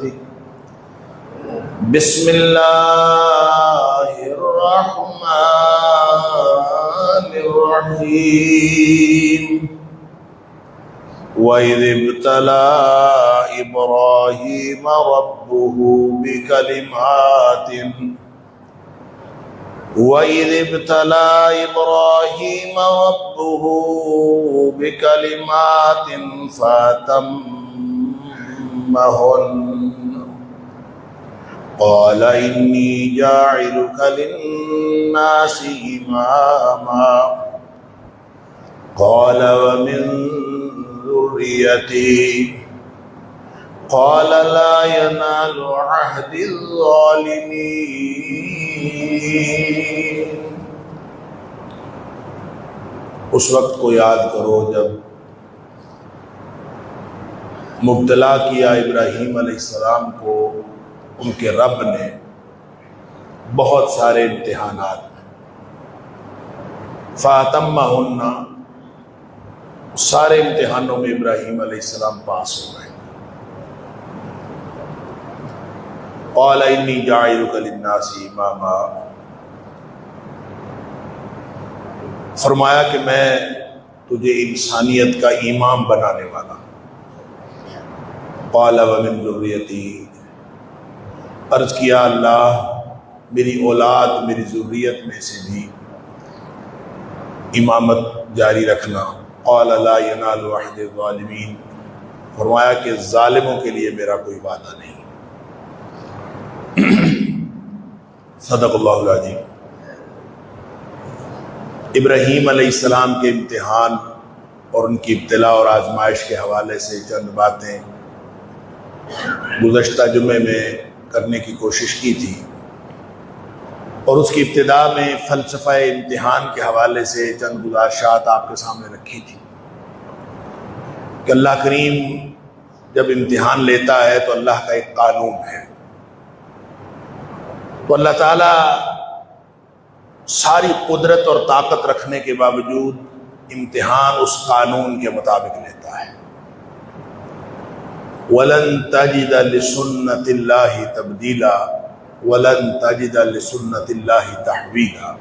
صدرك بسم اللہ الرحمن الرحیم وَإِذِ ابْتَلَىٰ إِبْرَاهِيمَ رَبُّهُ بِكَلِمَاتٍ فَأَتَمَّهُنَّ قَالَ إِنِّي جَاعِلُكَ لِلنَّاسِ إِمَامًا قَالَ وَمِن ذُرِّيَّتِي قَالَ لَا يَنَالُ عَهْدِ الظَّالِمِينَ۔ اس وقت کو یاد کرو جب مبتلا کیا ابراہیم علیہ السلام کو ان کے رب نے بہت سارے امتحانات میں، فَأَتَمَّهُنَّ، سارے امتحانوں میں ابراہیم علیہ السلام پاس ہو گئے۔ قَالَ إِنِّي جَاعِلُكَ لِلنَّاسِ إِمَامًا، فرمایا کہ میں تجھے انسانیت کا امام بنانے والا ہوں۔ قَالَ وَمِن ذُرِّيَّتِي، عرض کیا اللہ میری اولاد میری ذریت میں سے بھی امامت جاری رکھنا۔ قال لا ينال عہد الظالمین، فرمایا کہ ظالموں کے لیے میرا کوئی وعدہ نہیں۔ صدق اللہ العظیم۔ ابراہیم علیہ السلام کے امتحان اور ان کی ابتلا اور آزمائش کے حوالے سے چند باتیں گزشتہ جمعے میں کرنے کی کوشش کی تھی، اور اس کی ابتدا میں فلسفہ امتحان کے حوالے سے چند گزارشات آپ کے سامنے رکھی تھی کہ اللہ کریم جب امتحان لیتا ہے تو اللہ کا ایک قانون ہے، تو اللہ تعالیٰ ساری قدرت اور طاقت رکھنے کے باوجود امتحان اس قانون کے مطابق لیتا ہے۔ وَلَن تَجِدَ لِسُنَّةِ اللَّهِ تَبْدِيلًا وَلَن تَجِدَ لِسُنَّةِ اللَّهِ تَحْوِيلًا،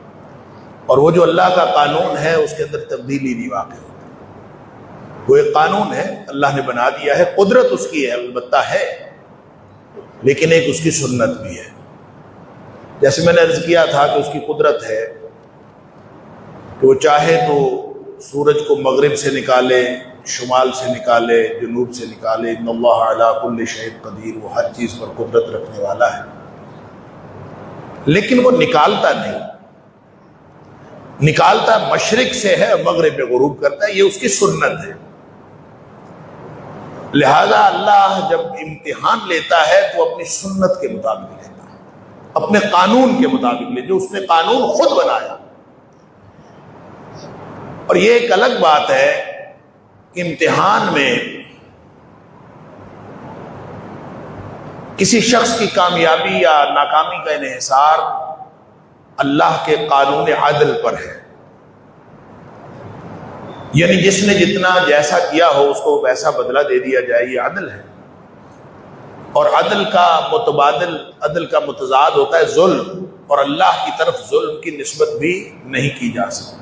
اور وہ جو اللہ کا قانون ہے اس کے اندر تبدیلی نہیں واقع ہوتی۔ وہ ایک قانون ہے، اللہ نے بنا دیا ہے، قدرت اس کی ہے البتہ ہے، لیکن ایک اس کی سنت بھی ہے۔ جیسے میں نے عرض کیا تھا کہ اس کی قدرت ہے کہ وہ چاہے تو سورج کو مغرب سے نکالے، شمال سے نکالے، جنوب سے نکالے، ان اللہ علی کل شیء قدیر، وہ ہر چیز پر قدرت رکھنے والا ہے، لیکن وہ نکالتا نہیں، نکالتا مشرق سے ہے مغرب میں غروب کرتا ہے، یہ اس کی سنت ہے۔ لہذا اللہ جب امتحان لیتا ہے تو اپنی سنت کے مطابق لیتا ہے، اپنے قانون کے مطابق لے، جو اس نے قانون خود بنایا۔ اور یہ ایک الگ بات ہے کہ امتحان میں کسی شخص کی کامیابی یا ناکامی کا انحصار اللہ کے قانون عدل پر ہے، یعنی جس نے جتنا جیسا کیا ہو اس کو ویسا بدلہ دے دیا جائے، یہ عدل ہے۔ اور عدل کا متبادل، عدل کا متضاد ہوتا ہے ظلم، اور اللہ کی طرف ظلم کی نسبت بھی نہیں کی جا سکتی۔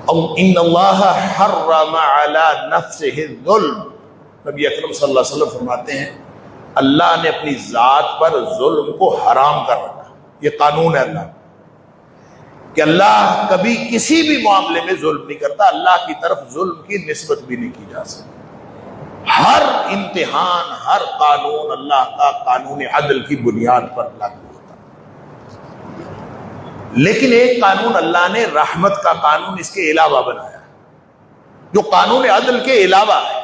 ان اللہ حرم علی نفسہ الظلم، نبی اکرم صلی اللہ علیہ وسلم فرماتے ہیں اللہ نے اپنی ذات پر ظلم کو حرام کر رکھا۔ یہ قانون ہے اللہ کہ اللہ کبھی کسی بھی معاملے میں ظلم نہیں کرتا، اللہ کی طرف ظلم کی نسبت بھی نہیں کی جا سکتی۔ ہر امتحان، ہر قانون اللہ کا قانون عدل کی بنیاد پر لاگو ہوتا ہے، لیکن ایک قانون اللہ نے رحمت کا قانون اس کے علاوہ بنایا ہے، جو قانون عدل کے علاوہ ہے۔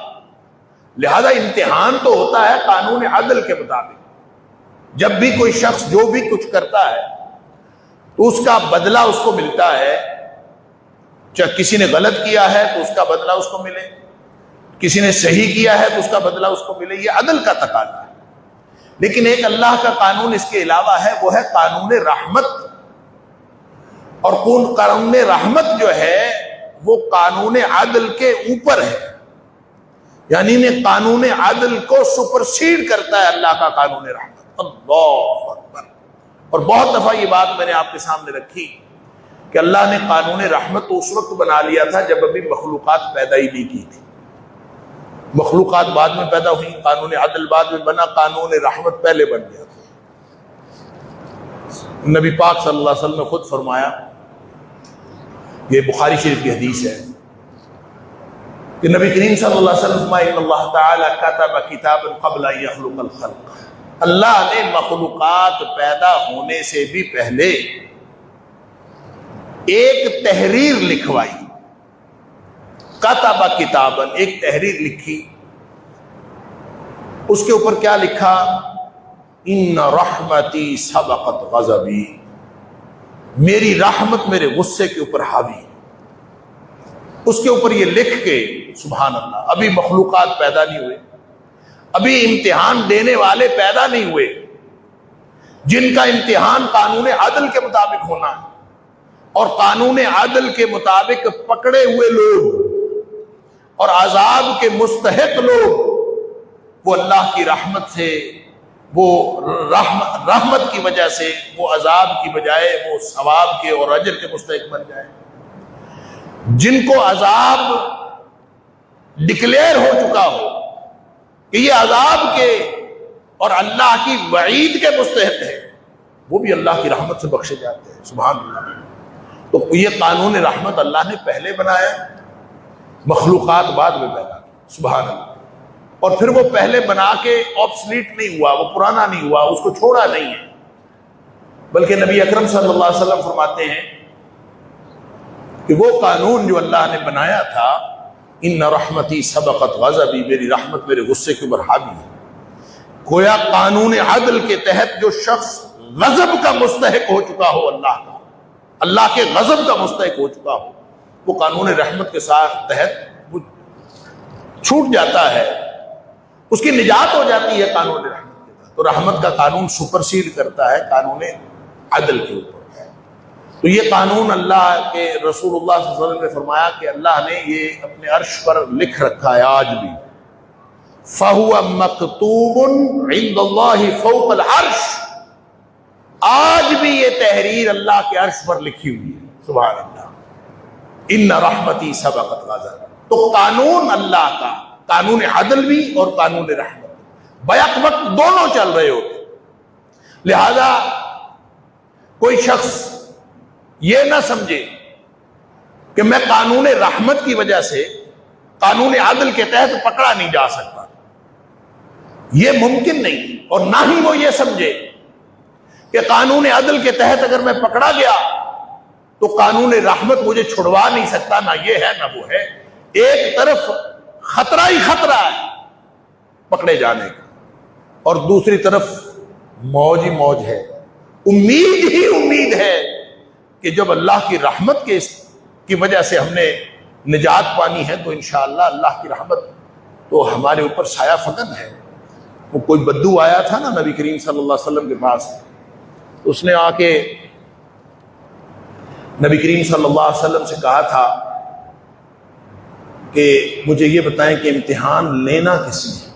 لہذا امتحان تو ہوتا ہے قانون عدل کے مطابق، جب بھی کوئی شخص جو بھی کچھ کرتا ہے تو اس کا بدلہ اس کو ملتا ہے، چاہے کسی نے غلط کیا ہے تو اس کا بدلہ اس کو ملے، کسی نے صحیح کیا ہے تو اس کا بدلہ اس کو ملے، یہ عدل کا تقاضا ہے۔ لیکن ایک اللہ کا قانون اس کے علاوہ ہے، وہ ہے قانون رحمت، اور قانون رحمت جو ہے وہ قانون عدل کے اوپر ہے۔ یعنی انہیں قانون عدل کو سپرسیڈ کرتا ہے اللہ کا قانون رحمت۔ اللہ اکبر۔ اور بہت دفعہ یہ بات میں نے آپ کے سامنے رکھی کہ اللہ نے قانون رحمت تو اس وقت بنا لیا تھا جب ابھی مخلوقات پیدا ہی نہیں کی تھی۔ مخلوقات بعد میں پیدا ہوئی، قانون عدل بعد میں بنا، قانون رحمت پہلے بن گیا تھا۔ نبی پاک صلی اللہ علیہ وسلم نے خود فرمایا، یہ بخاری شریف کی حدیث ہے کہ نبی کریم صلی اللہ علیہ وسلم فرمایا، ان اللہ تعالی کتب کتابا قبل ان یخلق الخلق، اللہ نے مخلوقات پیدا ہونے سے بھی پہلے ایک تحریر لکھوائی، کتب کتابا، ایک تحریر لکھی۔ اس کے اوپر کیا لکھا؟ ان رحمتی سبقت غضبی، میری رحمت میرے غصے کے اوپر حاوی ہے۔ اس کے اوپر یہ لکھ کے، سبحان اللہ، ابھی مخلوقات پیدا نہیں ہوئے، ابھی امتحان دینے والے پیدا نہیں ہوئے، جن کا امتحان قانون عدل کے مطابق ہونا ہے، اور قانون عدل کے مطابق پکڑے ہوئے لوگ اور عذاب کے مستحق لوگ، وہ اللہ کی رحمت سے، وہ رحمت کی وجہ سے، وہ عذاب کی بجائے وہ ثواب کے اور اجر کے مستحق بن جائے۔ جن کو عذاب ڈکلیئر ہو چکا ہو کہ یہ عذاب کے اور اللہ کی وعید کے مستحق ہے، وہ بھی اللہ کی رحمت سے بخشے جاتے ہیں، سبحان اللہ۔ تو یہ قانون رحمت اللہ نے پہلے بنایا، مخلوقات بعد میں پیدا کی، سبحان اللہ۔ اور پھر وہ پہلے بنا کے آبسلیٹ نہیں ہوا، وہ پرانا نہیں ہوا، اس کو چھوڑا نہیں ہے، بلکہ نبی اکرم صلی اللہ علیہ وسلم فرماتے ہیں کہ وہ قانون جو اللہ نے بنایا تھا، ان رحمتی سبقت غضبی، میری رحمت میرے غصے کے اوپر حاوی ہے۔ گویا قانون عدل کے تحت جو شخص غضب کا مستحق ہو چکا ہو، اللہ کے غضب کا مستحق ہو چکا ہو، وہ قانون رحمت کے ساتھ تحت وہ چھوٹ جاتا ہے، اس کی نجات ہو جاتی ہے قانون رحمت کے تحت۔ تو رحمت کا قانون سپرسیڈ کرتا ہے قانون عدل کے اوپر۔ تو یہ قانون اللہ کے رسول اللہ صلی اللہ علیہ وسلم نے فرمایا کہ اللہ نے یہ اپنے عرش پر لکھ رکھا ہے آج بھی، فَهُوَ مَكْتُوبٌ عِنْدَ اللَّهِ فَوْقَ الْعَرْشِ، آج بھی یہ تحریر اللہ کے عرش پر لکھی ہوئی ہے، سبحان اللہ۔ ان رحمتی سبقت غضب، تو قانون اللہ کا، قانون عدل بھی اور قانون رحمت بیک وقت دونوں چل رہے ہوتے۔ لہذا کوئی شخص یہ نہ سمجھے کہ میں قانون رحمت کی وجہ سے قانون عدل کے تحت پکڑا نہیں جا سکتا، یہ ممکن نہیں۔ اور نہ ہی وہ یہ سمجھے کہ قانون عدل کے تحت اگر میں پکڑا گیا تو قانون رحمت مجھے چھڑوا نہیں سکتا، نہ یہ ہے نہ وہ ہے۔ ایک طرف خطرہ ہی خطرہ ہے پکڑے جانے کا، اور دوسری طرف موج ہی موج ہے، امید ہی امید ہے کہ جب اللہ کی رحمت کی وجہ سے ہم نے نجات پانی ہے تو انشاءاللہ اللہ کی رحمت تو ہمارے اوپر سایہ فکن ہے۔ وہ کوئی بدو آیا تھا نا نبی کریم صلی اللہ علیہ وسلم کے پاس، اس نے آ کے نبی کریم صلی اللہ علیہ وسلم سے کہا تھا کہ مجھے یہ بتائیں کہ امتحان لینا کس نے،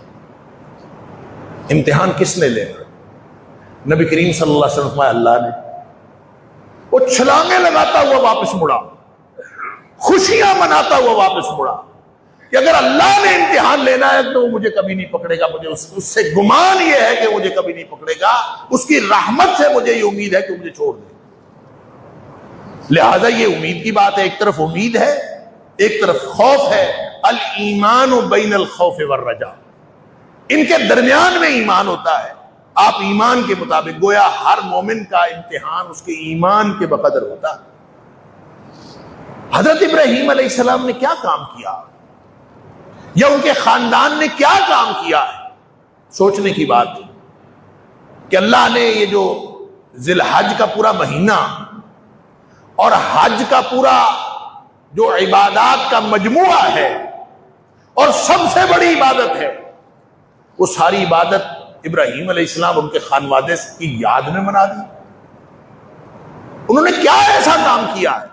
امتحان کس نے لینا؟ نبی کریم صلی اللہ علیہ وسلم اللہ نے۔ وہ چھلانگیں لگاتا ہوا واپس مڑا، خوشیاں مناتا ہوا واپس مڑا کہ اگر اللہ نے امتحان لینا ہے تو وہ مجھے کبھی نہیں پکڑے گا، مجھے اس سے گمان یہ ہے کہ مجھے کبھی نہیں پکڑے گا، اس کی رحمت سے مجھے یہ امید ہے کہ مجھے چھوڑ دے۔ لہذا یہ امید کی بات ہے، ایک طرف امید ہے ایک طرف خوف ہے، الایمان بین الخوف والرجاء، ان کے درمیان میں ایمان ہوتا ہے۔ آپ ایمان کے مطابق، گویا ہر مومن کا امتحان اس کے ایمان کے بقدر ہوتا ہے۔ حضرت ابراہیم علیہ السلام نے کیا کام کیا، یا ان کے خاندان نے کیا کام کیا ہے، سوچنے کی بات ہے کہ اللہ نے یہ جو ذی الحج کا پورا مہینہ اور حج کا پورا جو عبادات کا مجموعہ ہے اور سب سے بڑی عبادت ہے، وہ ساری عبادت ابراہیم علیہ السلام ان کے خانوادے کی یاد میں منا دی۔ انہوں نے کیا ایسا کام کیا ہے؟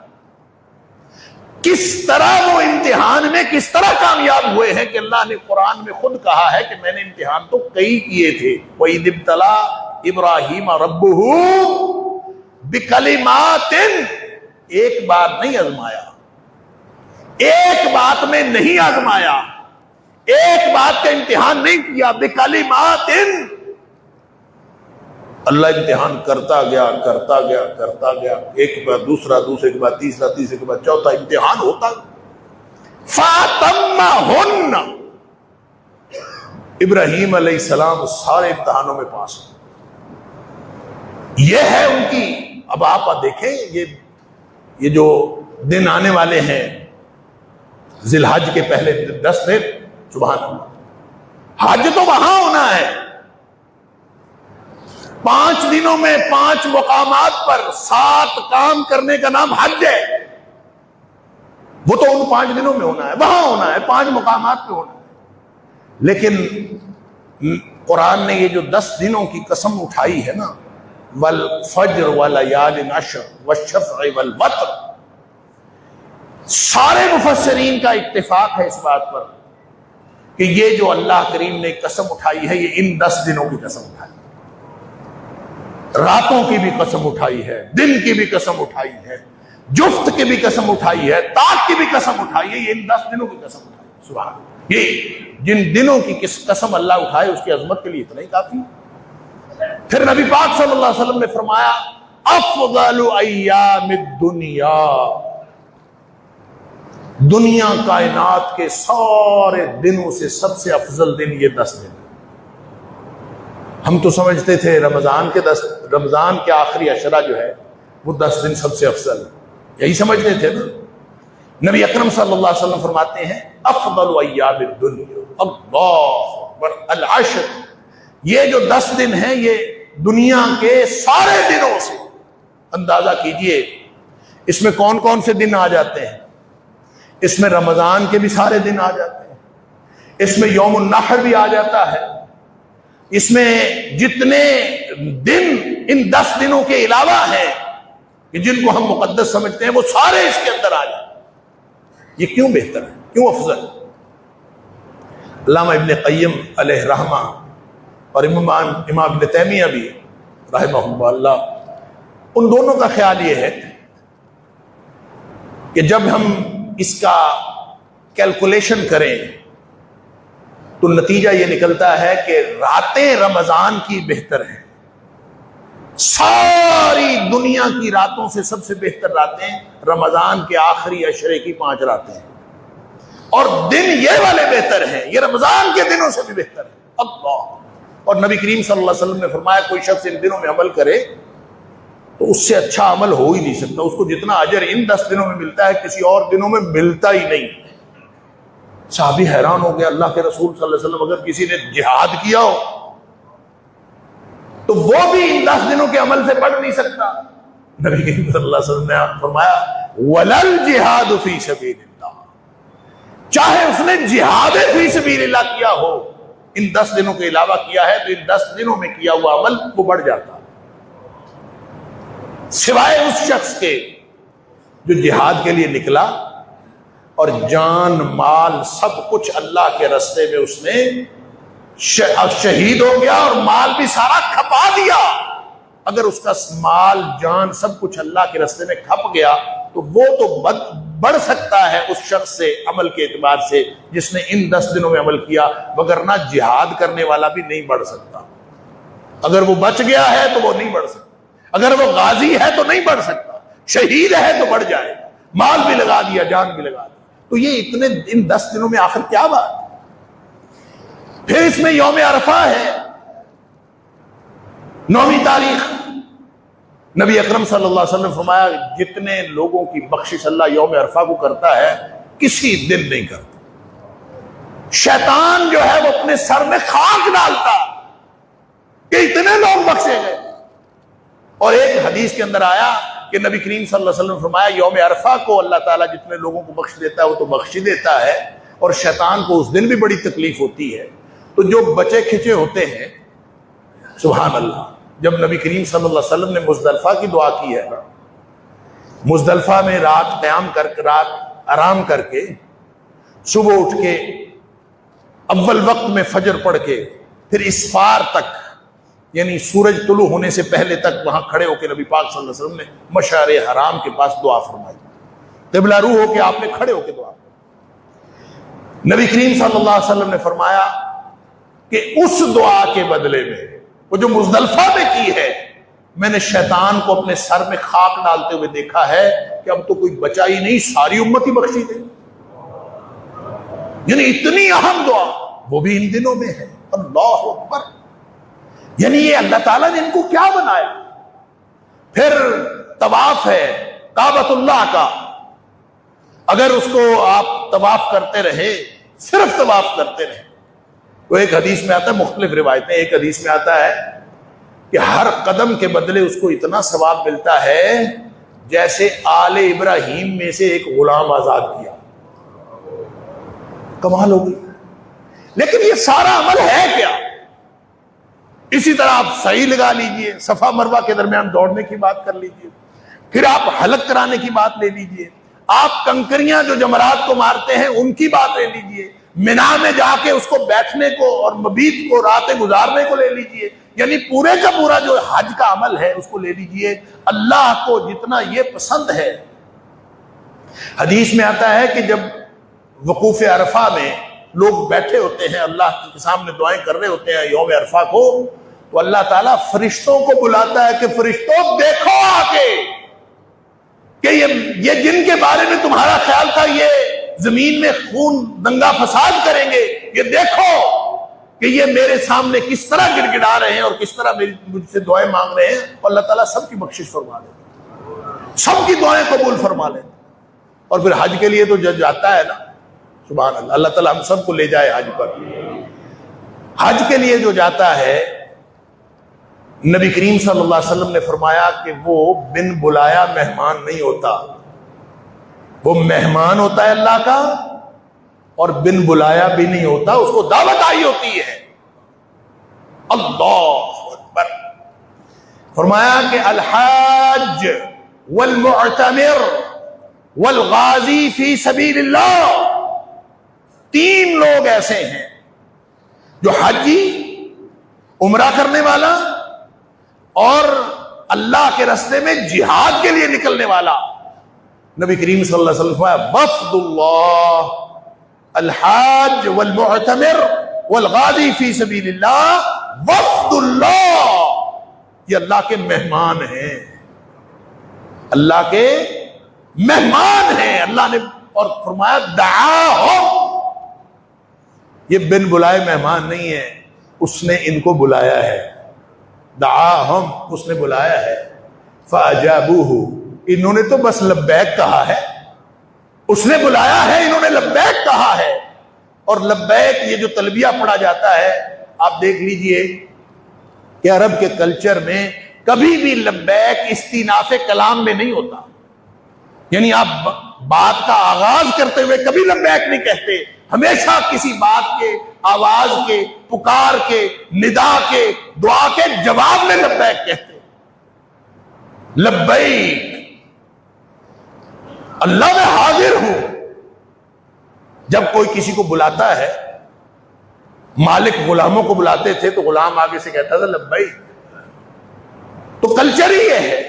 کس طرح وہ امتحان میں کس طرح کامیاب ہوئے ہیں کہ اللہ نے قرآن میں خود کہا ہے کہ میں نے امتحان تو کئی کیے تھے. وَإِذِ ابْتَلَىٰ إِبْرَاهِيمَ رَبُّهُ بِكَلِمَاتٍ، ایک بار نہیں آزمایا، ایک بات میں نہیں آزمایا، ایک بات کا امتحان نہیں کیا. بِكَلِمَاتٍ، اللہ امتحان کرتا گیا کرتا گیا کرتا گیا، ایک کے بعد دوسرا، دوسرے کے بعد تیسرا، تیسرے کے بعد چوتھا، امتحان ہوتا. فَأَتَمَّهُنَّ، ابراہیم علیہ السلام سارے امتحانوں میں پاس ہوئے. یہ ہے ان کی. اب آپ دیکھیں یہ جو دن آنے والے ہیں ذی الحج کے پہلے 10 دن، سبحان اللہ، حج تو وہاں ہونا ہے. 5 دنوں میں 5 مقامات پر 7 کام کرنے کا نام حج ہے. وہ تو ان 5 دنوں میں ہونا ہے، وہاں ہونا ہے، 5 مقامات پہ ہونا ہے. لیکن قرآن نے یہ جو 10 دنوں کی قسم اٹھائی ہے نا، والفجر ولیال عشر والشفع والوتر، سارے مفسرین کا اتفاق ہے اس بات پر کہ یہ جو اللہ کریم نے قسم اٹھائی ہے یہ ان 10 دنوں کی قسم اٹھائی. راتوں کی بھی قسم اٹھائی ہے، دن کی بھی قسم اٹھائی ہے، جفت کی بھی قسم اٹھائی ہے، تاک کی بھی قسم اٹھائی ہے. یہ ان 10 دنوں کی قسم اٹھائی. سبحان اللہ. یہ جن دنوں کی قسم اللہ اٹھائے اس کی عظمت کے لیے اتنا ہی کافی. پھر نبی پاک صلی اللہ علیہ وسلم نے فرمایا افضل ایام الدنیا، دنیا کائنات کے سارے دنوں سے سب سے افضل دن یہ 10 دن. ہم تو سمجھتے تھے رمضان کے آخری عشرہ جو ہے وہ 10 دن سب سے افضل ہے، یہی سمجھتے تھے نا. نبی اکرم صلی اللہ علیہ وسلم فرماتے ہیں افضل ایام الدنیا اللہ اکبر العشر، یہ جو 10 دن ہیں یہ دنیا کے سارے دنوں سے. اندازہ کیجئے اس میں کون کون سے دن آ جاتے ہیں. اس میں رمضان کے بھی سارے دن آ جاتے ہیں، اس میں یوم النحر بھی آ جاتا ہے، اس میں جتنے دن ان 10 دنوں کے علاوہ ہیں کہ جن کو ہم مقدس سمجھتے ہیں وہ سارے اس کے اندر آ جاتے ہیں. یہ کیوں بہتر ہے، کیوں افضل؟ علامہ ابن قیم علیہ رحمہ اور امام ابن تیمیہ بھی رحمہ اللہ، ان دونوں کا خیال یہ ہے کہ جب ہم اس کا کیلکولیشن کریں تو نتیجہ یہ نکلتا ہے کہ راتیں رمضان کی بہتر ہیں. ساری دنیا کی راتوں سے سب سے بہتر راتیں رمضان کے آخری عشرے کی 5 راتیں ہیں، اور دن یہ والے بہتر ہیں، یہ رمضان کے دنوں سے بھی بہتر ہے. اللہ. اور نبی کریم صلی اللہ علیہ وسلم نے فرمایا کوئی شخص ان دنوں میں عمل کرے تو اس سے اچھا عمل ہو ہی نہیں سکتا. اس کو جتنا اجر ان 10 دنوں میں ملتا ہے کسی اور دنوں میں ملتا ہی نہیں. صحابی حیران ہو گیا، اللہ کے رسول صلی اللہ علیہ وسلم اگر کسی نے جہاد کیا ہو تو وہ بھی ان 10 دنوں کے عمل سے بڑھ نہیں سکتا. نبی کریم صلی اللہ علیہ وسلم نے فرمایا وَلَلْ جِهَادُ فِي سَبِيلِ اللَّهِ، چاہے اس نے جہاد فی سبیل اللہ کیا ہو، ان 10 دنوں کے علاوہ کیا ہے تو ان 10 دنوں میں کیا ہوا عمل وہ بڑھ جاتا، سوائے اس شخص کے جو جہاد کے لیے نکلا اور جان مال سب کچھ اللہ کے راستے میں اس نے شہید ہو گیا اور مال بھی سارا کھپا دیا. اگر اس کا مال جان سب کچھ اللہ کے راستے میں کھپ گیا تو وہ تو بڑھ سکتا ہے اس شخص سے عمل کے اعتبار سے جس نے ان 10 دنوں میں عمل کیا، وگرنہ جہاد کرنے والا بھی نہیں بڑھ سکتا. اگر وہ بچ گیا ہے تو وہ نہیں بڑھ سکتا، اگر وہ غازی ہے تو نہیں بڑھ سکتا، شہید ہے تو بڑھ جائے گا، مال بھی لگا دیا، جان بھی لگا دیا. تو یہ اتنے ان 10 دنوں میں آخر کیا بات. پھر اس میں یوم عرفہ ہے، 9ویں تاریخ. نبی اکرم صلی اللہ علیہ وسلم نے فرمایا جتنے لوگوں کی بخشش اللہ یوم عرفہ کو کرتا ہے کسی دن نہیں کرتا. شیطان جو ہے وہ اپنے سر میں خاک ڈالتا کہ اتنے لوگ بخشے گئے. اور ایک حدیث کے اندر آیا کہ نبی کریم صلی اللہ علیہ وسلم نے فرمایا یوم عرفہ کو اللہ تعالیٰ جتنے لوگوں کو بخش دیتا ہے وہ تو بخش دیتا ہے، اور شیطان کو اس دن بھی بڑی تکلیف ہوتی ہے. تو جو بچے کھچے ہوتے ہیں، سبحان اللہ، جب نبی کریم صلی اللہ علیہ وسلم نے مزدلفہ کی دعا کی ہے، مزدلفہ میں رات قیام کر کے رات آرام کر کے صبح اٹھ کے اول وقت میں فجر پڑھ کے پھر اسفار تک یعنی سورج طلوع ہونے سے پہلے تک وہاں کھڑے ہو کے نبی پاک صلی اللہ علیہ وسلم نے مشعر حرام کے پاس دعا فرمائی. قبلہ روح ہو کے آپ نے کھڑے ہو کے دعا فرمائی. نبی کریم صلی اللہ علیہ وسلم نے فرمایا کہ اس دعا کے بدلے میں وہ جو مزدلفہ میں کی ہے میں نے شیطان کو اپنے سر میں خاک ڈالتے ہوئے دیکھا ہے کہ اب تو کوئی بچا ہی نہیں, ساری امت ہی بخشی دے. یعنی اتنی اہم دعا وہ بھی ان دنوں میں ہے. اللہ اکبر. یعنی یہ اللہ تعالیٰ نے ان کو کیا بنایا. پھر طواف ہے کعبۃ اللہ کا, اگر اس کو آپ طواف کرتے رہے, صرف طواف کرتے رہے, تو ایک حدیث میں آتا ہے, مختلف روایتیں, ایک حدیث میں آتا ہے کہ ہر قدم کے بدلے اس کو اتنا ثواب ملتا ہے جیسے آل ابراہیم میں سے ایک غلام آزاد کیا. کمال ہو گئی. لیکن یہ سارا عمل ہے کیا؟ اسی طرح آپ سعی لگا لیجئے, صفا مروہ کے درمیان دوڑنے کی بات کر لیجئے, پھر آپ حلق کرانے کی بات لے لیجئے, آپ کنکریاں جو جمرات کو مارتے ہیں ان کی بات لے لیجئے, منا میں جا کے اس کو بیٹھنے کو اور مبیت کو راتیں گزارنے کو لے لیجئے, یعنی پورے کا پورا جو حج کا عمل ہے اس کو لے لیجئے. اللہ کو جتنا یہ پسند ہے, حدیث میں آتا ہے کہ جب وقوف عرفہ میں لوگ بیٹھے ہوتے ہیں, اللہ کے سامنے دعائیں کر رہے ہوتے ہیں یوم عرفہ کو, تو اللہ تعالیٰ فرشتوں کو بلاتا ہے کہ فرشتوں دیکھو آ کے کہ یہ جن کے بارے میں تمہارا خیال تھا یہ زمین میں خون دنگا فساد کریں گے, یہ دیکھو کہ یہ میرے سامنے کس طرح گڑ گڑا رہے ہیں اور کس طرح مجھ سے دعائیں مانگ رہے ہیں. اور اللہ تعالیٰ سب کی بخشش فرما لے, سب کی دعائیں قبول فرما لے. اور پھر حج کے لیے تو جب جاتا ہے نا, سبحان اللہ, اللہ تعالیٰ ہم سب کو لے جائے حج پر. حج کے لیے جو جاتا ہے, نبی کریم صلی اللہ علیہ وسلم نے فرمایا کہ وہ بن بلایا مہمان نہیں ہوتا, وہ مہمان ہوتا ہے اللہ کا, اور بن بلایا بھی نہیں ہوتا, اس کو دعوت آئی ہوتی ہے. اللہ اکبر. فرمایا کہ الحاج والمعتمر والغازی فی سبیل اللہ, 3 لوگ ایسے ہیں جو حاجی, عمرہ کرنے والا اور اللہ کے راستے میں جہاد کے لیے نکلنے والا. نبی کریم صلی اللہ علیہ وسلم فرمایا وفد اللہ الحاج والمعتمر والغازی فی سبیل اللہ وفد اللہ, یہ اللہ کے مہمان ہیں, اللہ کے مہمان ہیں. اللہ نے اور فرمایا دعاہم, یہ بن بلائے مہمان نہیں ہے, اس نے ان کو بلایا ہے. دعاہم, اس نے بلایا ہے. فاجابوہ, انہوں نے تو بس لبیک کہا ہے, اس نے بلایا ہے, انہوں نے لبیک کہا ہے. اور لبیک یہ جو تلبیہ پڑھا جاتا ہے, آپ دیکھ لیجئے کہ عرب کے کلچر میں کبھی بھی لبیک استیناف کلام میں نہیں ہوتا. یعنی آپ بات کا آغاز کرتے ہوئے کبھی لبیک نہیں کہتے, ہمیشہ کسی بات کے, آواز کے, پکار کے, ندا کے, دعا کے جواب میں لبیک کہتے. لبیک, اللہ میں حاضر ہوں. جب کوئی کسی کو بلاتا ہے, مالک غلاموں کو بلاتے تھے تو غلام آگے سے کہتا تھا لبیک, تو کلچر ہی یہ ہے.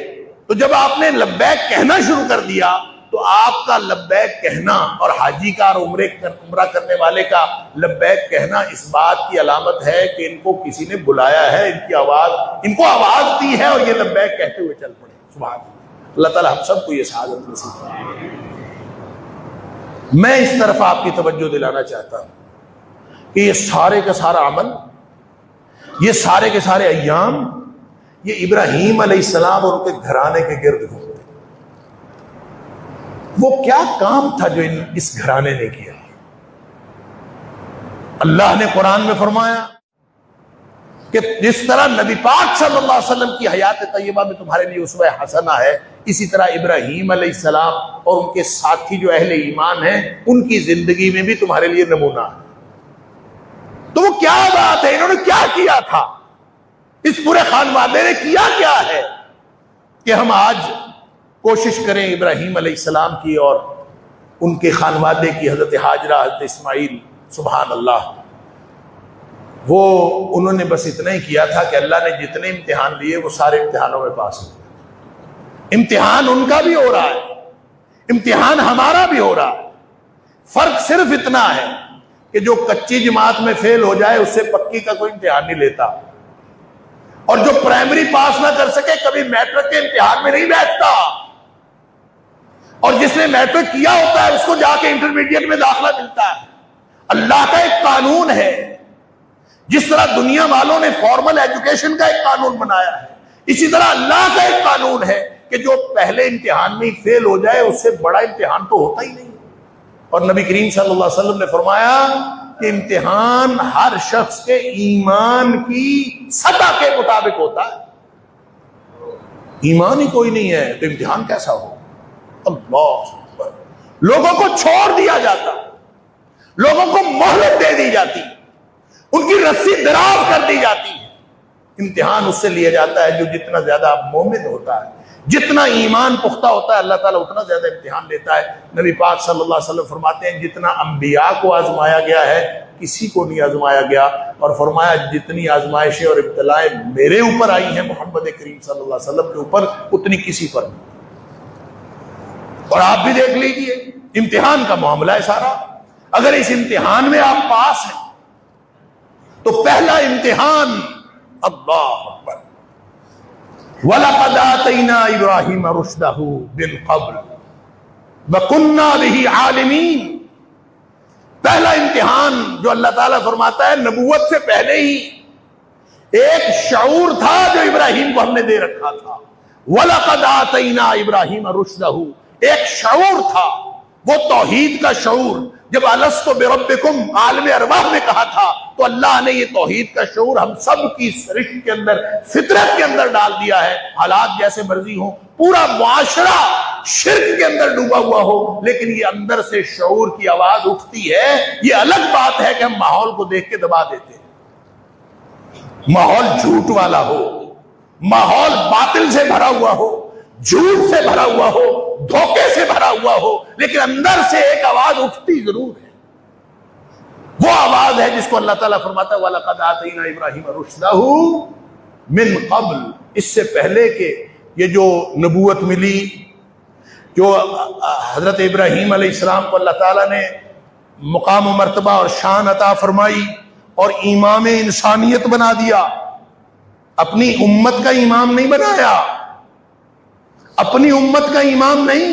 تو جب آپ نے لبیک کہنا شروع کر دیا تو آپ کا لبیک کہنا اور حاجی کا اور عمرہ کرنے والے کا لبیک کہنا اس بات کی علامت ہے کہ ان کو کسی نے بلایا ہے, ان کی آواز, ان کو آواز دی ہے اور یہ لبیک کہتے ہوئے چل پڑے. سبحان اللہ تعالیٰ ہم سب کو یہ سعادت نصیب کرے. میں اس طرف آپ کی توجہ دلانا چاہتا ہوں کہ یہ سارے کا سارا عمل, یہ سارے کے سارے ایام, یہ ابراہیم علیہ السلام اور ان کے گھرانے کے گرد گھومتے. وہ کیا کام تھا جو اس گھرانے نے کیا؟ اللہ نے قرآن میں فرمایا کہ جس طرح نبی پاک صلی اللہ علیہ وسلم کی حیات طیبہ میں تمہارے لیے اسوہ حسنہ ہے, اسی طرح ابراہیم علیہ السلام اور ان کے ساتھی جو اہل ایمان ہیں ان کی زندگی میں بھی تمہارے لیے نمونہ ہے. تو وہ کیا بات ہے, انہوں نے کیا کیا تھا, اس پورے خاندان نے کیا کیا ہے کہ ہم آج کوشش کریں ابراہیم علیہ السلام کی اور ان کے خانوادے کی حضرت ہاجرہ، حضرت اسماعیل، سبحان اللہ، وہ انہوں نے بس اتنا ہی کیا تھا کہ اللہ نے جتنے امتحان لیے وہ سارے امتحانوں میں پاس ہوئے۔ امتحان ان کا بھی ہو رہا ہے، امتحان ہمارا بھی ہو رہا ہے، فرق صرف اتنا ہے کہ جو کچی جماعت میں فیل ہو جائے اس سے پکی کا کوئی امتحان نہیں لیتا، اور جو پرائمری پاس نہ کر سکے کبھی میٹرک کے امتحان میں نہیں بیٹھتا، اور جس نے میٹرک کیا ہوتا ہے اس کو جا کے انٹرمیڈیٹ میں داخلہ ملتا ہے۔ اللہ کا ایک قانون ہے، جس طرح دنیا والوں نے فارمل ایجوکیشن کا ایک قانون بنایا ہے، اسی طرح اللہ کا ایک قانون ہے کہ جو پہلے امتحان میں فیل ہو جائے اس سے بڑا امتحان تو ہوتا ہی نہیں۔ اور نبی کریم صلی اللہ علیہ وسلم نے فرمایا کہ امتحان ہر شخص کے ایمان کی سطح کے مطابق ہوتا ہے۔ ایمان ہی کوئی نہیں ہے تو امتحان کیسا ہو؟ اللہ اکبر۔ لوگوں کو چھوڑ دیا جاتا، لوگوں کو مہلت دے دی جاتی، ان کی رسی دراز کر دی جاتی ہے۔ امتحان اس سے لیا جاتا ہے جو جتنا زیادہ مومن ہوتا ہے، جتنا ایمان پختہ ہوتا ہے، اللہ تعالیٰ اتنا زیادہ امتحان لیتا ہے۔ نبی پاک صلی اللہ علیہ وسلم فرماتے ہیں جتنا انبیاء کو آزمایا گیا ہے کسی کو نہیں آزمایا گیا، اور فرمایا جتنی آزمائشیں اور ابتلائیں میرے اوپر آئی ہیں محمد کریم صلی اللہ علیہ وسلم کے اوپر اتنی کسی پر نہیں۔ اور آپ بھی دیکھ لیجئے امتحان کا معاملہ ہے سارا۔ اگر اس امتحان میں آپ پاس ہیں تو پہلا امتحان، اللہ اکبر، وَلَقَدْ آتَيْنَا إِبْرَاهِيمَ رُشْدَهُ مِنْ قَبْلُ وَكُنَّا بِهِ عَالِمِينَ۔ پہلا امتحان جو اللہ تعالیٰ فرماتا ہے نبوت سے پہلے ہی ایک شعور تھا جو ابراہیم کو ہم نے دے رکھا تھا۔ وَلَقَدْ آتَيْنَا إِبْرَاهِيمَ رُشْدَهُ، ایک شعور تھا، وہ توحید کا شعور۔ جب الستُ بربکم عالم ارواح میں کہا تھا تو اللہ نے یہ توحید کا شعور ہم سب کی سرشت کے اندر، فطرت کے اندر ڈال دیا ہے۔ حالات جیسے مرضی ہوں، پورا معاشرہ شرک کے اندر ڈوبا ہوا ہو، لیکن یہ اندر سے شعور کی آواز اٹھتی ہے۔ یہ الگ بات ہے کہ ہم ماحول کو دیکھ کے دبا دیتے ہیں، ماحول جھوٹ والا ہو، ماحول باطل سے بھرا ہوا ہو، جھوٹ سے بھرا ہوا ہو، دھوکے سے بھرا ہوا ہو، لیکن اندر سے ایک آواز اٹھتی ضرور ہے۔ وہ آواز ہے جس کو اللہ تعالیٰ فرماتا ہے وَلَقَدْ آتَيْنَا إِبْرَاهِيمَ رُشْدَهُ مِنْ قَبْلُ، اس سے پہلے کہ یہ جو نبوت ملی، جو حضرت ابراہیم علیہ السلام کو اللہ تعالیٰ نے مقام و مرتبہ اور شان عطا فرمائی اور امام انسانیت بنا دیا، اپنی امت کا امام نہیں بنایا، اپنی امت کا امام نہیں،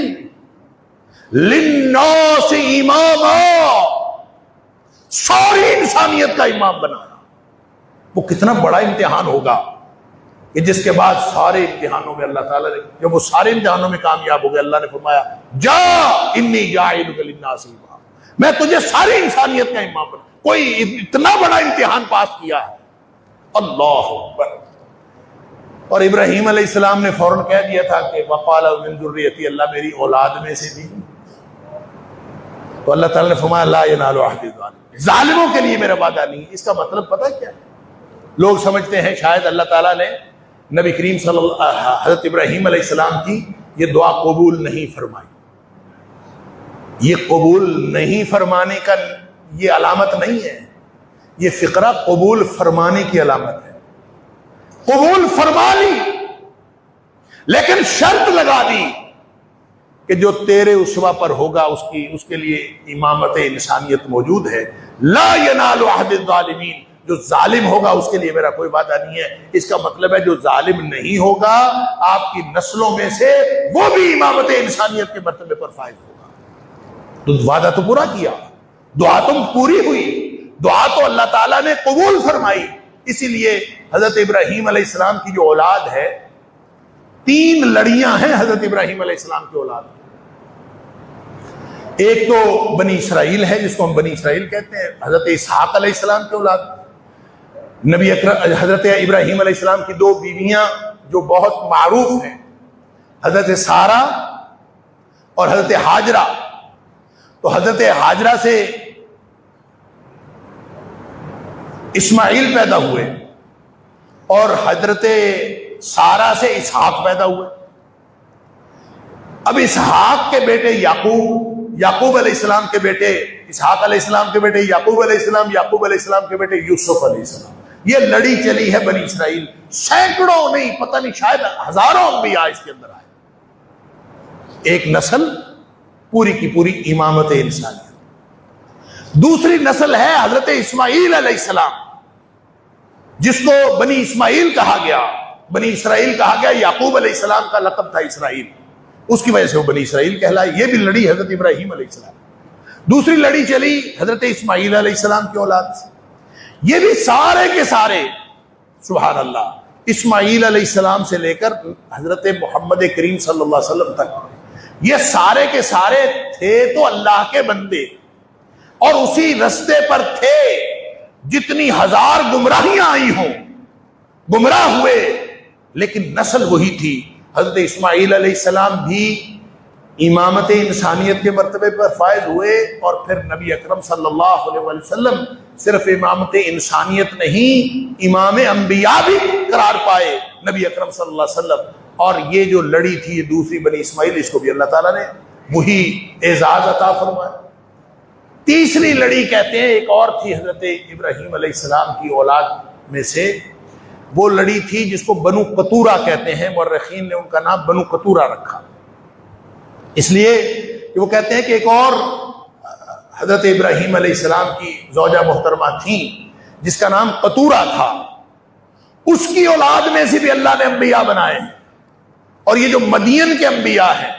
للناس اماما، ساری انسانیت کا امام بنایا۔ وہ کتنا بڑا امتحان ہوگا کہ جس کے بعد سارے امتحانوں میں اللہ تعالیٰ نے، جب وہ سارے امتحانوں میں کامیاب ہو گئے، اللہ نے فرمایا جا انی جاعلک للناس اماما، میں تجھے ساری انسانیت کا امام بنا۔ کوئی اتنا بڑا امتحان پاس کیا ہے، اللہ اکبر۔ اور ابراہیم علیہ السلام نے فوراً کہہ دیا تھا کہ وقال من ذریتی، اللہ میری اولاد میں سے بھی۔ تو اللہ تعالیٰ نے فرمایا لا ینال عہد الظالمین، ظالموں کے لیے میرا وعدہ نہیں۔ اس کا مطلب پتہ کیا ہے؟ لوگ سمجھتے ہیں شاید اللہ تعالیٰ نے نبی کریم صلی اللہ حضرت ابراہیم علیہ السلام کی یہ دعا قبول نہیں فرمائی۔ یہ قبول نہیں فرمانے کا یہ علامت نہیں ہے، یہ فقرہ قبول فرمانے کی علامت ہے۔ قبول فرما لی، لیکن شرط لگا دی کہ جو تیرے اسوہ پر ہوگا اس کے لیے امامت انسانیت موجود ہے۔ لا ینال عہد الظالمین، جو ظالم ہوگا اس کے لیے میرا کوئی وعدہ نہیں ہے۔ اس کا مطلب ہے جو ظالم نہیں ہوگا آپ کی نسلوں میں سے وہ بھی امامت انسانیت کے مرتبے پر فائز ہوگا۔ تو وعدہ تو پورا کیا، دعا تو پوری ہوئی، دعا تو اللہ تعالیٰ نے قبول فرمائی۔ اسی لیے حضرت ابراہیم علیہ السلام کی جو اولاد ہے، 3 لڑیاں ہیں حضرت ابراہیم علیہ السلام کی اولاد۔ ایک تو بنی اسرائیل ہے جس کو ہم بنی اسرائیل کہتے ہیں، حضرت اسحاق علیہ السلام کی اولاد۔ نبی اکرم حضرت ابراہیم علیہ السلام کی 2 بیویاں جو بہت معروف ہیں، حضرت سارہ اور حضرت ہاجرہ۔ تو حضرت ہاجرہ سے اسماعیل پیدا ہوئے اور حضرت سارہ سے اسحاق پیدا ہوئے۔ اب اسحاق کے بیٹے یعقوب یعقوب علیہ السلام کے بیٹے اسحاق علیہ السلام کے بیٹے یعقوب علیہ السلام، یعقوب علیہ السلام کے بیٹے یوسف علیہ السلام. یہ لڑی چلی ہے بنی اسرائیل، سینکڑوں نہیں پتہ نہیں شاید ہزاروں انبیاء اس کے اندر آئے. ایک نسل پوری کی پوری امامت انسانیت. دوسری نسل ہے حضرت اسماعیل علیہ السلام، جس کو بنی اسماعیل کہا گیا، بنی اسرائیل کہا گیا. یعقوب علیہ السلام کا لقب تھا اسرائیل، اس کی وجہ سے وہ بنی اسرائیل کہلائے. یہ بھی لڑی حضرت ابراہیم علیہ السلام. دوسری لڑی چلی حضرت اسماعیل علیہ السلام کی اولاد سے. یہ بھی سارے کے سارے سبحان اللہ اسماعیل علیہ السلام سے لے کر حضرت محمد کریم صلی اللہ علیہ وسلم تک، یہ سارے کے سارے تھے تو اللہ کے بندے، اور اسی رستے پر تھے. جتنی ہزار گمراہیاں آئی ہوں، گمراہ ہوئے، لیکن نسل وہی تھی. حضرت اسماعیل علیہ السلام بھی امامت انسانیت کے مرتبے پر فائز ہوئے، اور پھر نبی اکرم صلی اللہ علیہ وسلم صرف امامت انسانیت نہیں، امام انبیاء بھی قرار پائے نبی اکرم صلی اللہ علیہ وسلم. اور یہ جو لڑی تھی یہ دوسری بنی اسماعیل، اس کو بھی اللہ تعالیٰ نے وہی اعزاز عطا فرمایا. تیسری لڑی کہتے ہیں ایک اور تھی حضرت ابراہیم علیہ السلام کی اولاد میں سے. وہ لڑی تھی جس کو بنو قطورہ کہتے ہیں. مورخین نے ان کا نام بنو قطورہ رکھا اس لیے کہ وہ کہتے ہیں کہ ایک اور حضرت ابراہیم علیہ السلام کی زوجہ محترمہ تھیں جس کا نام قطورہ تھا. اس کی اولاد میں سے بھی اللہ نے انبیاء بنائے ہیں. اور یہ جو مدین کے انبیاء ہیں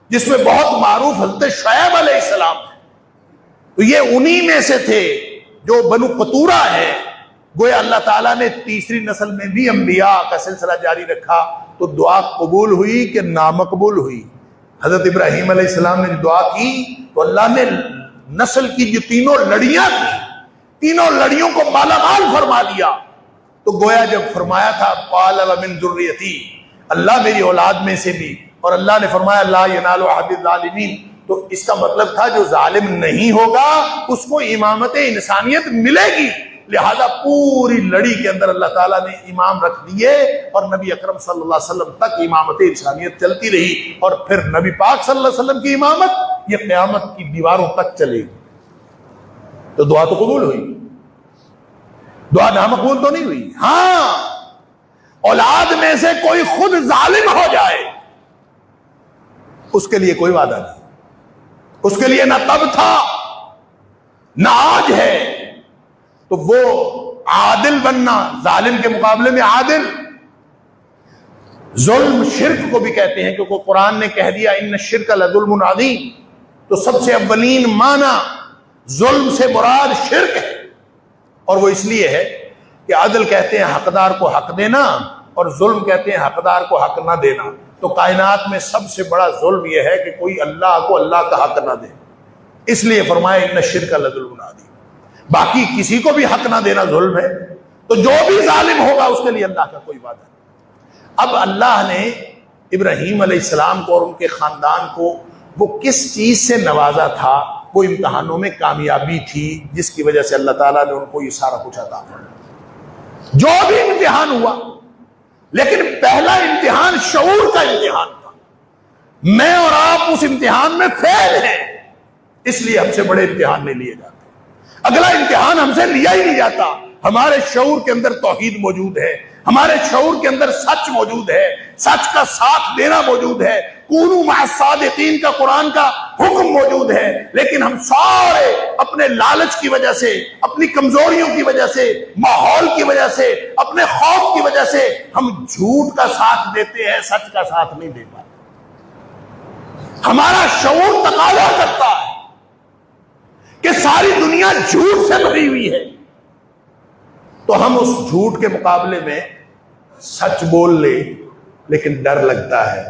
جس میں بہت معروف حضرت شعیب علیہ السلام ہے، تو یہ انہی میں سے تھے جو بنو قطورہ ہے. گویا اللہ تعالیٰ نے تیسری نسل میں بھی انبیاء کا سلسلہ جاری رکھا. تو دعا قبول ہوئی کہ نامقبول ہوئی؟ حضرت ابراہیم علیہ السلام نے دعا کی تو اللہ نے نسل کی جو تینوں لڑیاں تھیں، تینوں لڑیوں کو مالا مال فرما دیا. تو گویا جب فرمایا تھا قال ومن ذریتی، اللہ میری اولاد میں سے بھی، اور اللہ نے فرمایا لا ینال عہد الظالمین، تو اس کا مطلب تھا جو ظالم نہیں ہوگا اس کو امامت انسانیت ملے گی. لہذا پوری لڑی کے اندر اللہ تعالیٰ نے امام رکھ دیے، اور نبی اکرم صلی اللہ علیہ وسلم تک امامت انسانیت چلتی رہی. اور پھر نبی پاک صلی اللہ علیہ وسلم کی امامت یہ قیامت کی دیواروں تک چلے گی. تو دعا تو قبول ہوئی، دعا نامقبول تو نہیں ہوئی. ہاں اولاد میں سے کوئی خود ظالم ہو جائے اس کے لیے کوئی وعدہ نہیں، اس کے لیے نہ تب تھا نہ آج ہے. تو وہ عادل بننا، ظالم کے مقابلے میں عادل. ظلم شرک کو بھی کہتے ہیں کیونکہ قرآن نے کہہ دیا ان الشرک لظلم عظیم. تو سب سے اولین معنی ظلم سے مراد شرک ہے، اور وہ اس لیے ہے کہ عدل کہتے ہیں حقدار کو حق دینا، اور ظلم کہتے ہیں حقدار کو حق نہ دینا. تو کائنات میں سب سے بڑا ظلم یہ ہے کہ کوئی اللہ کو اللہ کا حق نہ دے. اس لیے فرمایا ان الشرک لظلم عظیم. باقی کسی کو بھی حق نہ دینا ظلم ہے. تو جو بھی ظالم ہوگا اس کے لیے اللہ کا کوئی وعدہ نہیں. اب اللہ نے ابراہیم علیہ السلام کو اور ان کے خاندان کو وہ کس چیز سے نوازا تھا؟ وہ امتحانوں میں کامیابی تھی جس کی وجہ سے اللہ تعالیٰ نے ان کو یہ سارا کچھ عطا فرمایا. جو بھی امتحان ہوا، لیکن پہلا امتحان شعور کا امتحان تھا. میں اور آپ اس امتحان میں فیل ہیں، اس لیے ہم سے بڑے امتحان نہیں لیے جاتے. اگلا امتحان ہم سے لیا ہی نہیں جاتا. ہمارے شعور کے اندر توحید موجود ہے، ہمارے شعور کے اندر سچ موجود ہے، سچ کا ساتھ دینا موجود ہے، کونوا مع الصادقین کا قرآن کا حکم موجود ہے. لیکن ہم سارے اپنے لالچ کی وجہ سے، اپنی کمزوریوں کی وجہ سے، ماحول کی وجہ سے، اپنے خوف کی وجہ سے ہم جھوٹ کا ساتھ دیتے ہیں، سچ کا ساتھ نہیں دے پاتے. ہمارا شعور تقاضا کرتا ہے کہ ساری دنیا جھوٹ سے بھری ہوئی ہے، تو ہم اس جھوٹ کے مقابلے میں سچ بول لیں، لیکن ڈر لگتا ہے،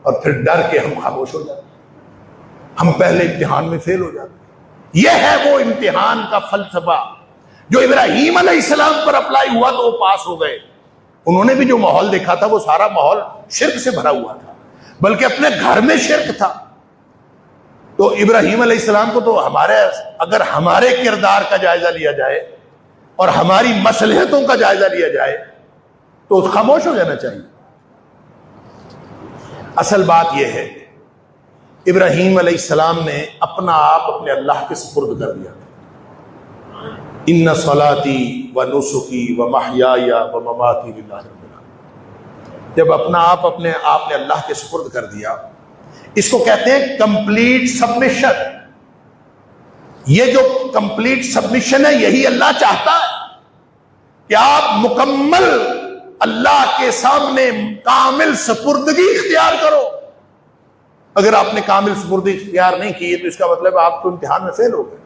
اور پھر ڈر کے ہم خاموش ہو جاتے ہیں، ہم پہلے امتحان میں فیل ہو جاتے ہیں. یہ ہے وہ امتحان کا فلسفہ جو ابراہیم علیہ السلام پر اپلائی ہوا تو وہ پاس ہو گئے. انہوں نے بھی جو ماحول دیکھا تھا وہ سارا ماحول شرک سے بھرا ہوا تھا، بلکہ اپنے گھر میں شرک تھا. تو ابراہیم علیہ السلام کو تو اگر ہمارے کردار کا جائزہ لیا جائے اور ہماری مصلحتوں کا جائزہ لیا جائے تو خاموش ہو جانا چاہیے. اصل بات یہ ہے ابراہیم علیہ السلام نے اپنا آپ اپنے اللہ کے سپرد کر دیا. ان صلاتی و نسکی و محیای و مماتی للہ رب العالمین. جب اپنا آپ نے اللہ کے سپرد کر دیا، اس کو کہتے ہیں کمپلیٹ سبمیشن. یہ جو کمپلیٹ سبمیشن ہے یہی اللہ چاہتا ہے کہ آپ مکمل اللہ کے سامنے کامل سپردگی اختیار کرو. اگر آپ نے کامل سپردگی اختیار نہیں کی تو اس کا مطلب آپ تو امتحان میں فیل ہو گئے.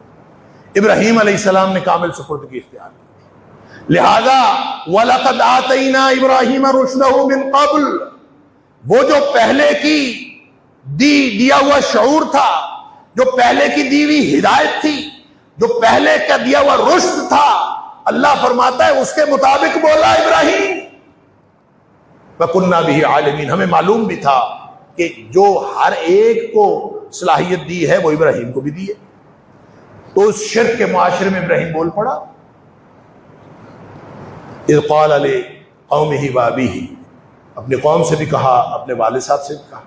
ابراہیم علیہ السلام نے کامل سپردگی اختیار کی. لہذا وَلَقَدْ آتَيْنَا إِبْرَاهِيمَ رُشْدَهُ مِنْ قَبْلُ، وہ جو پہلے کی دیا ہوا شعور تھا، جو پہلے کی دی ہوئی ہدایت تھی، جو پہلے کا دیا ہوا رشد تھا، اللہ فرماتا ہے اس کے مطابق بولا ابراہیم. وَكُنَّا بِهِ عَالِمِينَ، ہمیں معلوم بھی تھا کہ جو ہر ایک کو صلاحیت دی ہے وہ ابراہیم کو بھی دی ہے. تو اس شرک کے معاشرے میں ابراہیم بول پڑا. اذ قال لقومه وابیہ، اپنی قوم سے بھی کہا، اپنے والد صاحب سے بھی کہا،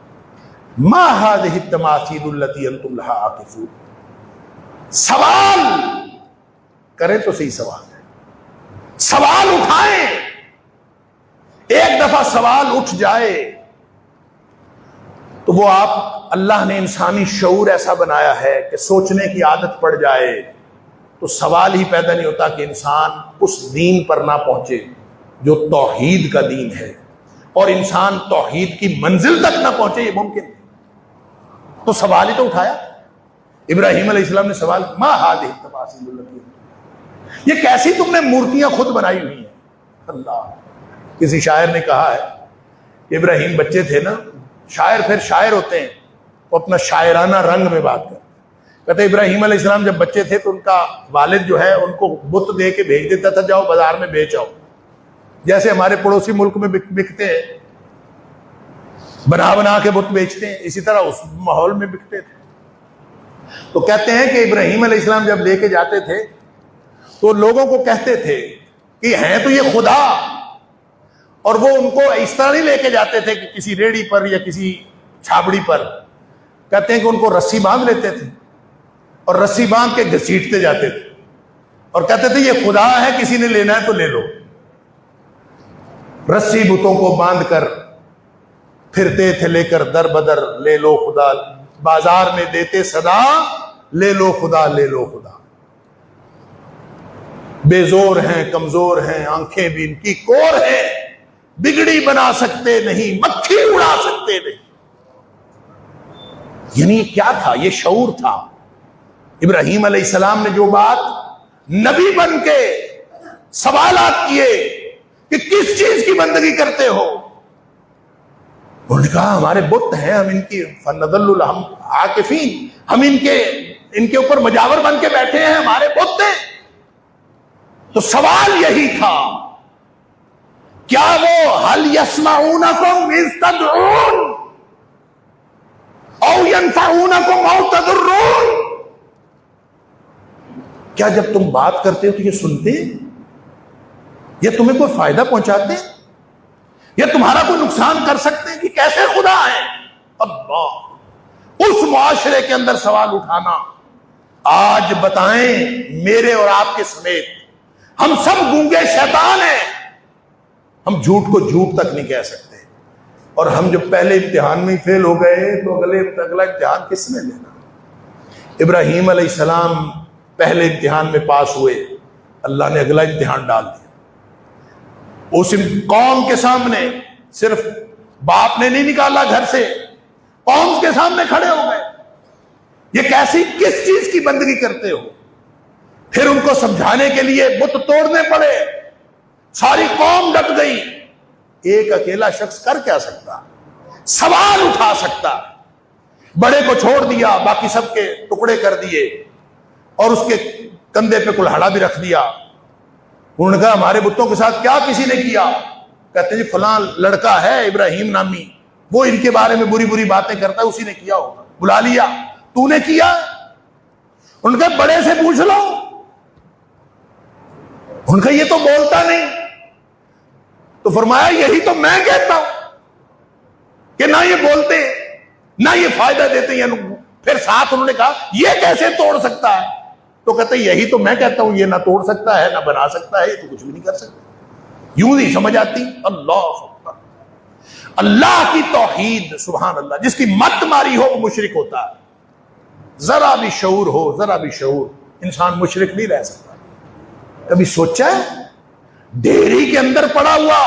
ما هذه التماثیل التي انتم لها عاکفون. سوال کریں تو صحیح سوال ہے، سوال اٹھائیں. ایک دفعہ سوال اٹھ جائے تو وہ آپ اللہ نے انسانی شعور ایسا بنایا ہے کہ سوچنے کی عادت پڑ جائے تو سوال ہی پیدا نہیں ہوتا کہ انسان اس دین پر نہ پہنچے جو توحید کا دین ہے، اور انسان توحید کی منزل تک نہ پہنچے، یہ ممکن ہے. تو سوال ہی تو اٹھایا. ابراہیم علیہ السلام نے سوال، ما هذه التماثیل التي، یہ کیسی تم نے مورتیاں خود بنائی ہوئی ہیں. اللہ، کسی شاعر نے کہا ہے کہ ابراہیم بچے تھے نا، شاعر پھر شاعر ہوتے ہیں، وہ اپنا شاعرانہ رنگ میں بات کرتے ہیں. کہتے ابراہیم علیہ السلام جب بچے تھے تو ان کا والد جو ہے ان کو بت دے کے بھیج دیتا تھا، جاؤ بازار میں بیچ آؤ. جیسے ہمارے پڑوسی ملک میں بکتے ہیں، بنا کے بت بیچتے ہیں، اسی طرح اس ماحول میں بکتے تھے. تو کہتے ہیں کہ ابراہیم علیہ السلام جب لے کے جاتے تھے تو لوگوں کو کہتے تھے کہ ہیں تو یہ خدا، اور وہ ان کو اس طرح نہیں لے کے جاتے تھے کہ کسی ریڑھی پر یا کسی چھابڑی پر. کہتے ہیں کہ ان کو رسی باندھ لیتے تھے اور رسی باندھ کے گھسیٹتے جاتے تھے اور کہتے تھے یہ خدا ہے، کسی نے لینا ہے تو لے لو. رسی بتوں کو باندھ کر پھرتے تھے لے کر در بدر، لے لو خدا، بازار میں دیتے صدا، لے لو خدا لے لو خدا. بے زور ہیں، کمزور ہیں، آنکھیں بھی ان کی کور ہیں، بگڑی بنا سکتے نہیں، مکھی اڑا سکتے نہیں. یعنی کیا تھا؟ یہ شعور تھا. ابراہیم علیہ السلام نے جو بات نبی بن کے سوالات کیے کہ کس چیز کی بندگی کرتے ہو، انہوں نے کہا ہمارے بت ہیں، ہم ان کی فنظل ہم عاکفین، ہم ان کے اوپر مجاور بن کے بیٹھے ہیں، ہمارے بت ہیں. تو سوال یہی تھا، کیا وہ هل يسمعونكم اذ تدعون او ينفعونكم او تضرون، کیا جب تم بات کرتے ہو تو یہ سنتے ہیں، یا تمہیں کوئی فائدہ پہنچاتے ہیں، یا تمہارا کوئی نقصان کر سکتے ہیں؟ کہ کیسے خدا ہے؟ اللہ، اس معاشرے کے اندر سوال اٹھانا. آج بتائیں میرے اور آپ کے سمیت ہم سب گونگے شیطان ہیں، ہم جھوٹ کو جھوٹ تک نہیں کہہ سکتے، اور ہم جو پہلے امتحان میں فیل ہو گئے تو اگلا امتحان کس نے لینا؟ ابراہیم علیہ السلام پہلے امتحان میں پاس ہوئے، اللہ نے اگلا امتحان ڈال دیا. اس قوم کے سامنے صرف باپ نے نہیں نکالا گھر سے، قوم کے سامنے کھڑے ہو گئے، یہ کیسی کس چیز کی بندگی کرتے ہو؟ پھر ان کو سمجھانے کے لیے بت توڑنے پڑے، ساری قوم ڈٹ گئی. ایک اکیلا شخص کر کیا سکتا؟ سوال اٹھا سکتا. بڑے کو چھوڑ دیا، باقی سب کے ٹکڑے کر دیے اور اس کے کندھے پہ کلہاڑا بھی رکھ دیا. انہوں نے کہا ہمارے بتوں کے ساتھ کیا کسی نے کیا؟ کہتے ہیں جی فلاں لڑکا ہے ابراہیم نامی، وہ ان کے بارے میں بری بری باتیں کرتا ہے، اسی نے کیا ہوگا. بلا لیا، تو نے کیا؟ انہوں نے کہا بڑے سے پوچھ لو. ان کا یہ تو بولتا نہیں. تو فرمایا یہی تو میں کہتا ہوں کہ نہ یہ بولتے نہ یہ فائدہ دیتے ہیں. پھر ساتھ انہوں نے کہا یہ کیسے توڑ سکتا ہے؟ تو کہتے ہیں یہی تو میں کہتا ہوں، یہ نہ توڑ سکتا ہے نہ بنا سکتا ہے، یہ تو کچھ بھی نہیں کر سکتا. یوں نہیں سمجھ آتی. اللہ اکبر. اللہ کی توحید، سبحان اللہ، جس کی مت ماری ہو وہ مشرک ہوتا ہے. ذرا بھی شعور ہو، ذرا بھی شعور، انسان مشرک نہیں رہ سکتا. کبھی سوچا ہے ڈھیری کے اندر پڑا ہوا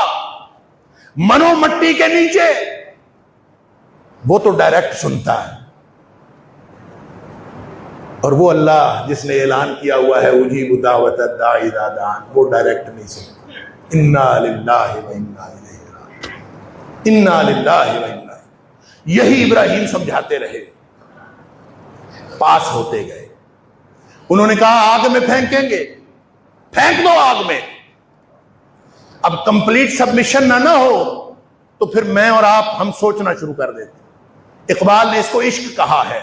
منو مٹی کے نیچے، وہ تو ڈائریکٹ سنتا ہے، اور وہ اللہ جس نے اعلان کیا ہوا ہے اجیب دعوت الداعی اذا دعان، وہ ڈائریکٹ نہیں سنتا. انا للہ و انا الیہ راجعون، انا للہ و انا. یہی ابراہیم سمجھاتے رہے، پاس ہوتے گئے. انہوں نے کہا آگ میں پھینکیں گے، پھینک دو آگ میں. اب کمپلیٹ سبمیشن نہ ہو تو پھر میں اور آپ ہم سوچنا شروع کر دیتے. اقبال نے اس کو عشق کہا ہے.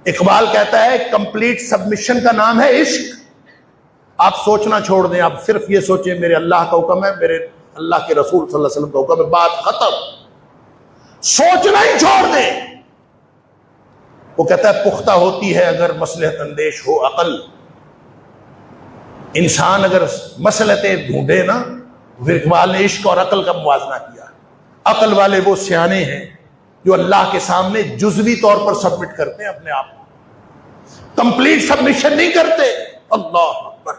اقبال کہتا ہے کمپلیٹ سبمیشن کا نام ہے عشق. آپ سوچنا چھوڑ دیں، آپ صرف یہ سوچیں میرے اللہ کا حکم ہے، میرے اللہ کے رسول صلی اللہ علیہ وسلم کا حکم ہے، بات ختم. سوچنا ہی چھوڑ دیں. وہ کہتا ہے پختہ ہوتی ہے اگر مصلحت اندیش ہو عقل. انسان اگر مصلحتیں ڈھونڈے نا، پھر اقبال نے عشق اور عقل کا موازنہ کیا. عقل والے وہ سیانے ہیں جو اللہ کے سامنے جزوی طور پر سبمٹ کرتے ہیں اپنے آپ کو، کمپلیٹ سبمیشن نہیں کرتے. اللہ اکبر.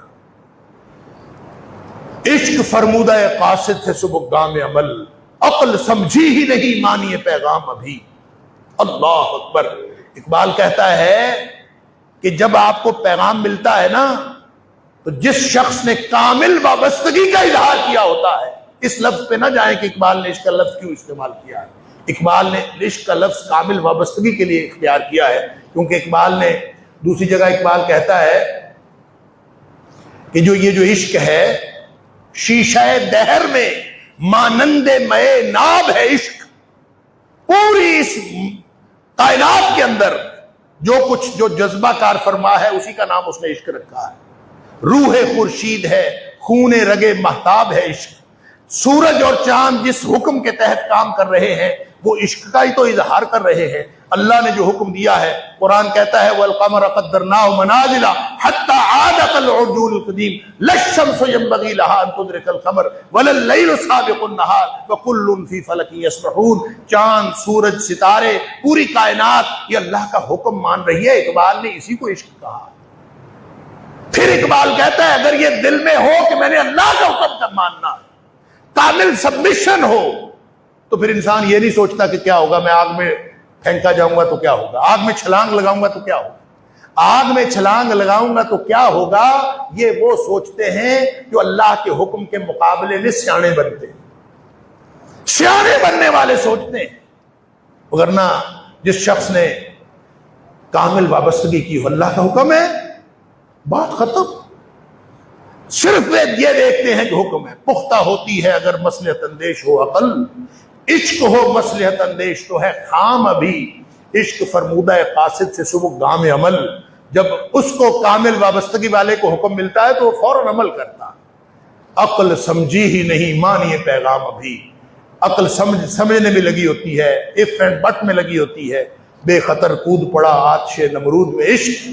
عشق فرمودہ قاصد سے صبح گام عمل، عقل سمجھی ہی نہیں مانی پیغام ابھی. اللہ اکبر. اقبال کہتا ہے کہ جب آپ کو پیغام ملتا ہے نا تو جس شخص نے کامل وابستگی کا اظہار کیا ہوتا ہے. اس لفظ پہ نہ جائیں کہ اقبال نے عشق کا لفظ کیوں استعمال کیا ہے. اقبال نے عشق کا لفظ کامل وابستگی کے لیے اختیار کیا ہے، کیونکہ اقبال نے دوسری جگہ اقبال کہتا ہے کہ یہ جو عشق ہے شیشہ دہر میں مانند مے ناب ہے. عشق پوری اس کائنات کے اندر جو جذبہ کار فرما ہے اسی کا نام اس نے عشق رکھا ہے. روح خورشید ہے، خون رگے مہتاب ہے عشق. سورج اور چاند جس حکم کے تحت کام کر رہے ہیں وہ عشق کا ہی تو اظہار کر رہے ہیں. اللہ نے جو حکم دیا ہے، قرآن کہتا ہے وَالْقَمَرَ قَدَّرْنَاهُ مَنَازِلَ حَتَّى عَادَ كَالْعُرْجُونِ الْقَدِيمِ لَا الشَّمْسُ يَنبَغِي لَهَا أَن تُدْرِكَ الْقَمَرَ وَلَا اللَّيْلُ سَابِقُ النَّهَارِ وَكُلٌّ فِي فَلَكٍ يَسْبَحُونَ. چاند، سورج، ستارے، پوری کائنات یہ اللہ کا حکم مان رہی ہے. اقبال نے اسی کو عشق کہا. پھر اقبال کہتا ہے اگر یہ دل میں ہو کہ میں نے اللہ کا حکم کا ماننا، کامل سبمیشن ہو، تو پھر انسان یہ نہیں سوچتا کہ کیا ہوگا، میں آگ میں پھینکا جاؤں گا تو کیا ہوگا، آگ میں چھلانگ لگاؤں گا تو کیا ہوگا، آگ میں چھلانگ لگاؤں گا تو کیا ہوگا. یہ وہ سوچتے ہیں جو اللہ کے حکم کے مقابلے میں سیانے بنتے ہیں. سیانے بننے والے سوچتے ہیں. وگرنہ جس شخص نے کامل وابستگی کی، اللہ کا حکم ہے، بات ختم. صرف یہ دیکھتے ہیں کہ حکم ہے. پختہ ہوتی ہے اگر مصلحت اندیش ہو عقل، عشق ہو مصلحت اندیش تو ہے خام ابھی. عشق فرمودہ قاصد سے صبح گام عمل. جب اس کو کامل وابستگی والے کو حکم ملتا ہے تو وہ فوراً عمل کرتا. عقل سمجھی ہی نہیں مانی پیغام ابھی. عقل سمجھنے میں لگی ہوتی ہے، اف اینڈ بٹ میں لگی ہوتی ہے. بے خطر کود پڑا آتش نمرود میں عشق.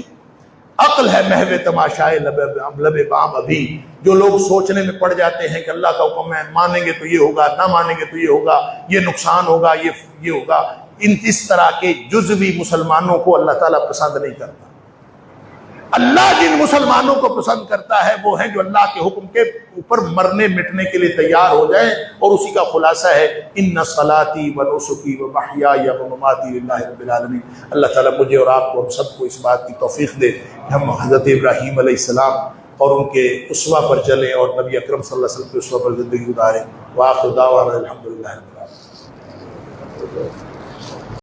عقل ہے محو تماشائے لب بام ابھی. جو لوگ سوچنے میں پڑ جاتے ہیں کہ اللہ کا حکم ہے، مانیں گے تو یہ ہوگا، نہ مانیں گے تو یہ ہوگا، یہ نقصان ہوگا، یہ ہوگا. اس طرح کے جزوی مسلمانوں کو اللہ تعالیٰ پسند نہیں کرتا. اللہ جن مسلمانوں کو پسند کرتا ہے وہ ہیں جو اللہ کے حکم کے اوپر مرنے مٹنے کے لیے تیار ہو جائیں. اور اسی کا خلاصہ ہے ان صلاتی و نسکی و محیای و مماتی للہ رب العالمین. اللہ تعالیٰ مجھے اور آپ کو، ہم سب کو اس بات کی توفیق دے ہم حضرت ابراہیم علیہ السلام اور ان کے اسوہ پر چلیں اور نبی اکرم صلی اللہ علیہ وسلم کے اسوہ پر زندگی گزاریں. وآخر دعوانا الحمدللہ رب العالمین.